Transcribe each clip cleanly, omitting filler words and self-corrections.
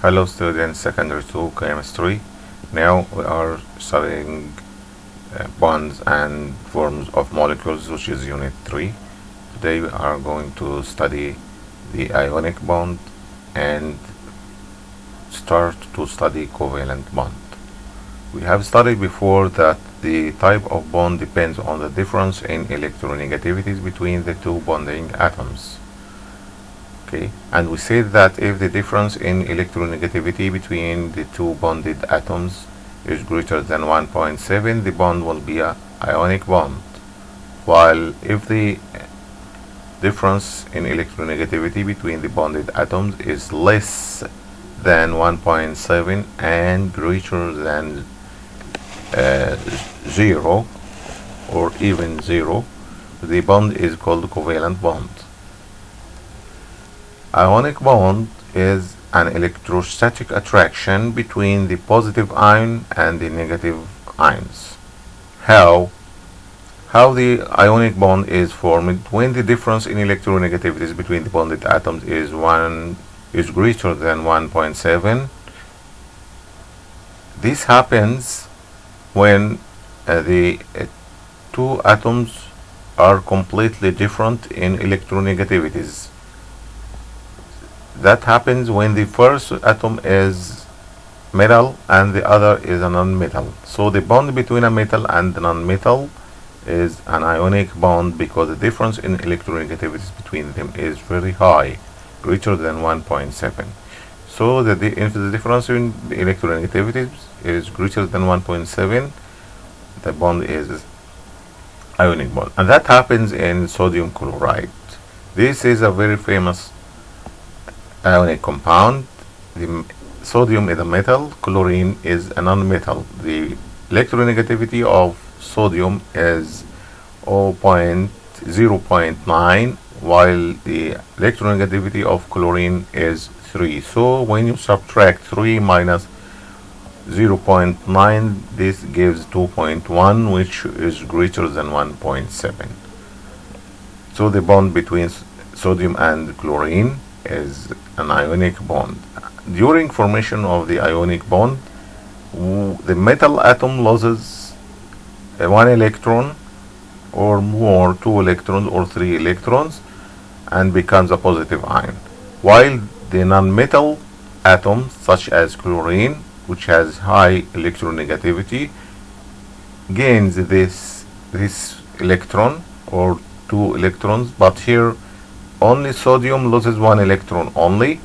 Hello students, secondary 2 chemistry. Now we are studying bonds and forms of molecules, which is unit 3. Today we are going to study the ionic bond and start to study covalent bond. We have studied before that the type of bond depends on the difference in electronegativities between the two bonding atoms. Okay, and we said that if the difference in electronegativity between the two bonded atoms is greater than 1.7, the bond will be an ionic bond, while if the difference in electronegativity between the bonded atoms is less than 1.7 and greater than 0 or even 0, the bond is called covalent bond. Ionic bond is an electrostatic attraction between the positive ion and the negative ions. How the ionic bond is formed when the difference in electronegativities between the bonded atoms is greater than 1.7. This happens when the two atoms are completely different in electronegativities. That happens when the first atom is metal and the other is a non-metal. So the bond between a metal and a non-metal is an ionic bond because the difference in electronegativities between them is very high, greater than 1.7. So if the difference in the electronegativities is greater than 1.7, the bond is ionic bond. And that happens in sodium chloride. This is a very famous ionic compound. The sodium is a metal, chlorine is a non-metal. The electronegativity of sodium is 0.9, while the electronegativity of chlorine is 3. So when you subtract 3 minus 0.9, this gives 2.1, which is greater than 1.7. So the bond between sodium and chlorine is an ionic bond. During formation of the ionic bond, the metal atom loses 1 electron or more, 2 electrons or 3 electrons, and becomes a positive ion, while the non-metal atom, such as chlorine, which has high electronegativity, gains this electron or 2 electrons, but here only sodium loses 1 electron only,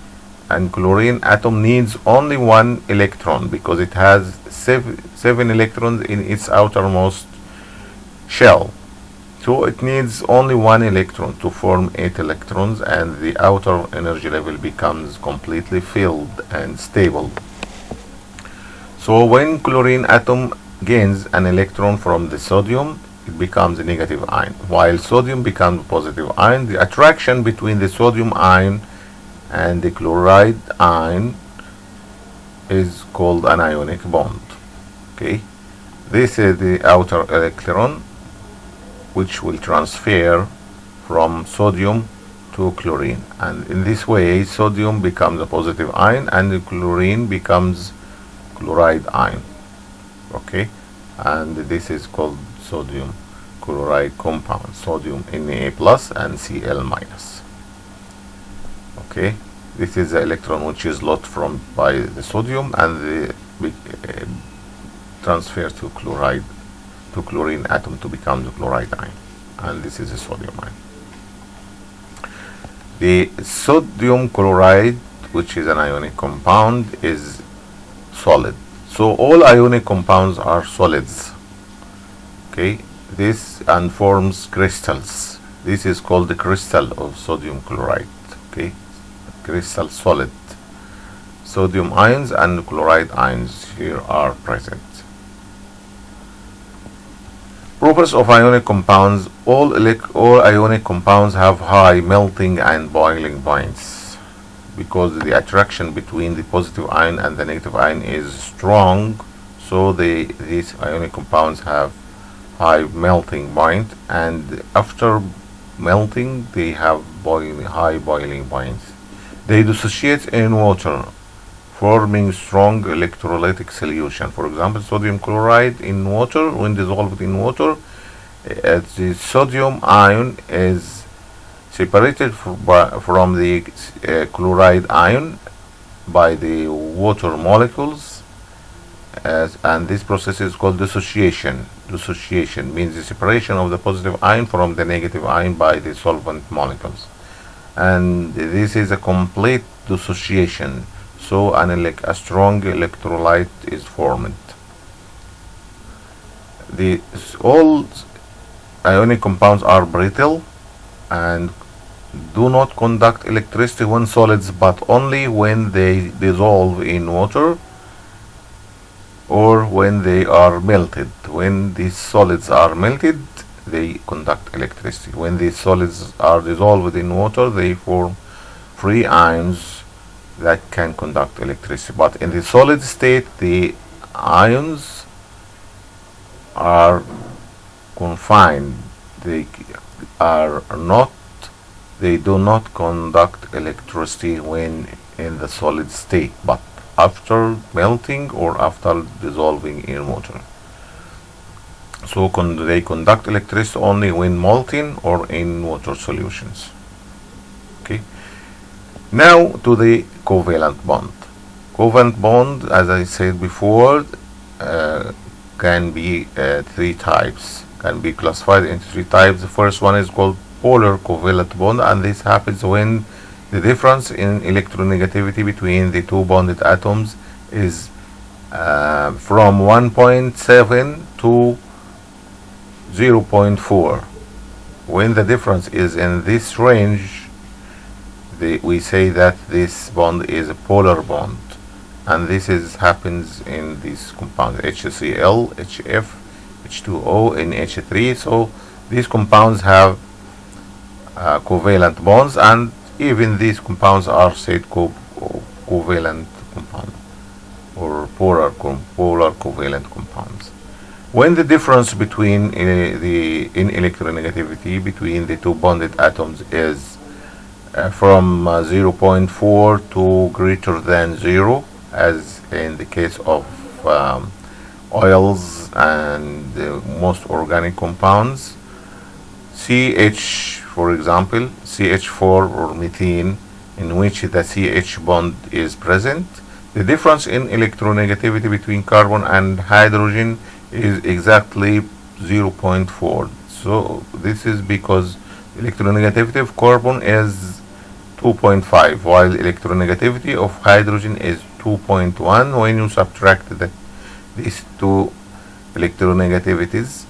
and chlorine atom needs only 1 electron because it has 7 electrons in its outermost shell. So it needs only 1 electron to form 8 electrons, and the outer energy level becomes completely filled and stable. So when chlorine atom gains an electron from the sodium, it becomes a negative ion, while sodium becomes a positive ion. The attraction between the sodium ion and the chloride ion is called an ionic bond. Okay, this is the outer electron, which will transfer from sodium to chlorine, and in this way sodium becomes a positive ion and the chlorine becomes chloride ion. Okay, and this is called sodium chloride compound, sodium Na plus and Cl minus. Okay, this is the electron which is lost by the sodium, and the transfer to chlorine atom to become the chloride ion, and this is the sodium ion. The sodium chloride, which is an ionic compound, is solid. So all ionic compounds are solids. Okay, this and forms crystals. This is called the crystal of sodium chloride. Okay, crystal solid. Sodium ions and chloride ions here are present. Properties of ionic compounds. All ionic compounds have high melting and boiling points because the attraction between the positive ion and the negative ion is strong. So these ionic compounds have high melting point, and after melting they have high boiling points. They dissociate in water forming strong electrolytic solution. For example, sodium chloride in water. When dissolved in water, the sodium ion is separated from the chloride ion by the water molecules, and this process is called dissociation. Dissociation means the separation of the positive ion from the negative ion by the solvent molecules, and this is a complete dissociation, so a strong electrolyte is formed. All ionic compounds are brittle and do not conduct electricity when solids, but only when they dissolve in water or when they are melted. When these solids are melted, they conduct electricity. When these solids are dissolved in water, they form free ions that can conduct electricity. But in the solid state, the ions are confined. They do not conduct electricity when in the solid state, but after melting or after dissolving in water. So they conduct electricity only when molten or in water solutions. Okay. Now to the covalent bond. Covalent bond, as I said before, can be three types. Can be classified into three types. The first one is called polar covalent bond, and this happens when the difference in electronegativity between the two bonded atoms is from 1.7 to 0.4. When the difference is in this range, we say that this bond is a polar bond, and this happens in these compounds HCl, HF, H2O, and H3. So these compounds have covalent bonds, and even these compounds are said covalent compound or polar covalent compounds. When the difference between in electronegativity between the two bonded atoms is from 0.4 to greater than 0, as in the case of oils and most organic compounds, CH, for example, CH4 or methane, in which the CH bond is present, the difference in electronegativity between carbon and hydrogen is exactly 0.4. So this is because electronegativity of carbon is 2.5, while electronegativity of hydrogen is 2.1. When you subtract these two electronegativities,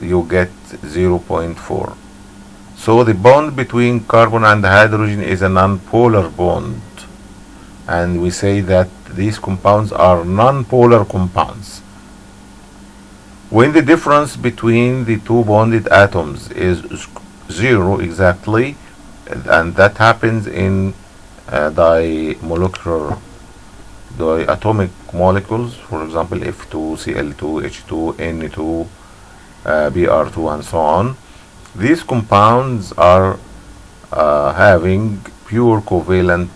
you get 0.4. So the bond between carbon and hydrogen is a nonpolar bond, and we say that these compounds are nonpolar compounds. When the difference between the two bonded atoms is 0 exactly, and that happens in diatomic molecules, for example F2, Cl2, H2, N2, Br2, and so on, these compounds are having pure covalent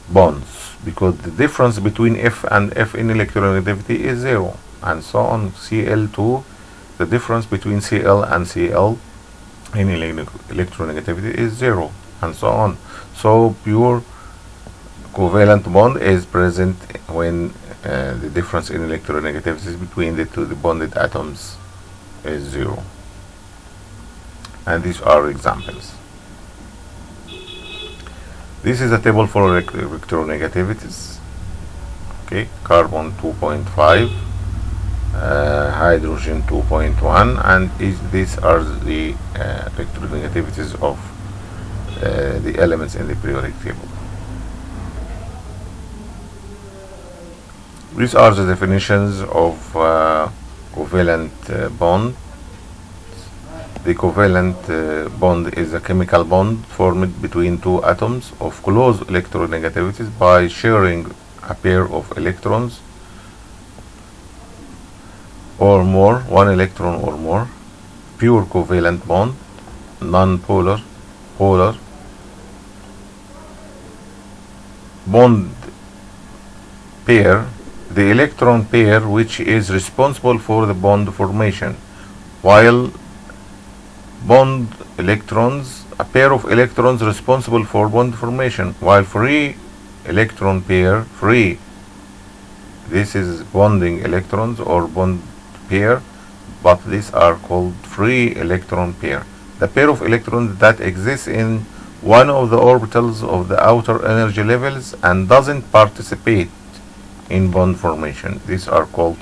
bonds, because the difference between F and F in electronegativity is 0, and so on. Cl2, the difference between Cl and Cl in electronegativity is 0, and so on. So pure covalent bond is present when the difference in electronegativity between the bonded atoms is 0. And these are examples. This is a table for electronegativities. Okay, carbon 2.5, hydrogen 2.1, and these are the electronegativities of the elements in the periodic table. These are the definitions of covalent bond. The covalent bond is a chemical bond formed between two atoms of close electronegativities by sharing a pair of electrons or more, one electron or more. Pure covalent bond, non-polar, polar. Bond pair, the electron pair which is responsible for the bond formation, while bond electrons, a pair of electrons responsible for bond formation, while free electron pair, free, this is bonding electrons or bond pair, but these are called free electron pair. The pair of electrons that exists in one of the orbitals of the outer energy levels and doesn't participate in bond formation. These are called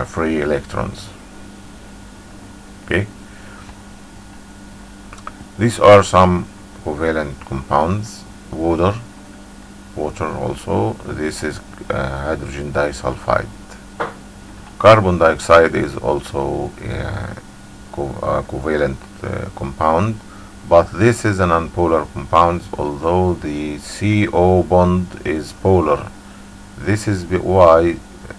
free electrons. Okay. These are some covalent compounds. Water also. This is hydrogen disulfide. Carbon dioxide is also a covalent compound, but this is an nonpolar compound, although the CO bond is polar. This is why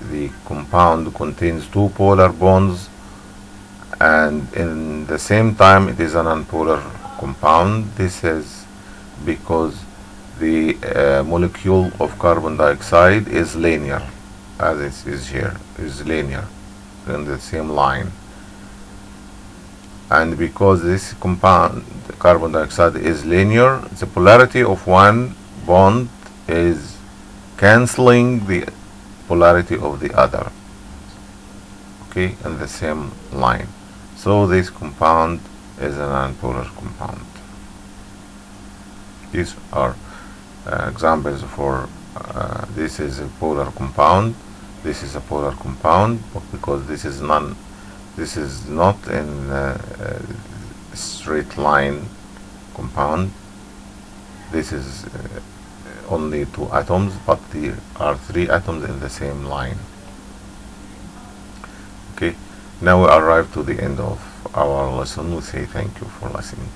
the compound contains two polar bonds, and in the same time it is an nonpolar compound. This is because the molecule of carbon dioxide is linear, as it is here, is linear in the same line. And because this compound, carbon dioxide, is linear, the polarity of one bond is cancelling the polarity of the other, okay, in the same line. So this compound is a nonpolar compound. These are examples for this is a polar compound, this is a polar compound, but because this is not in straight line compound. This is only two atoms, but there are three atoms in the same line. Okay, now we arrive to the end of our lesson. We say thank you for listening.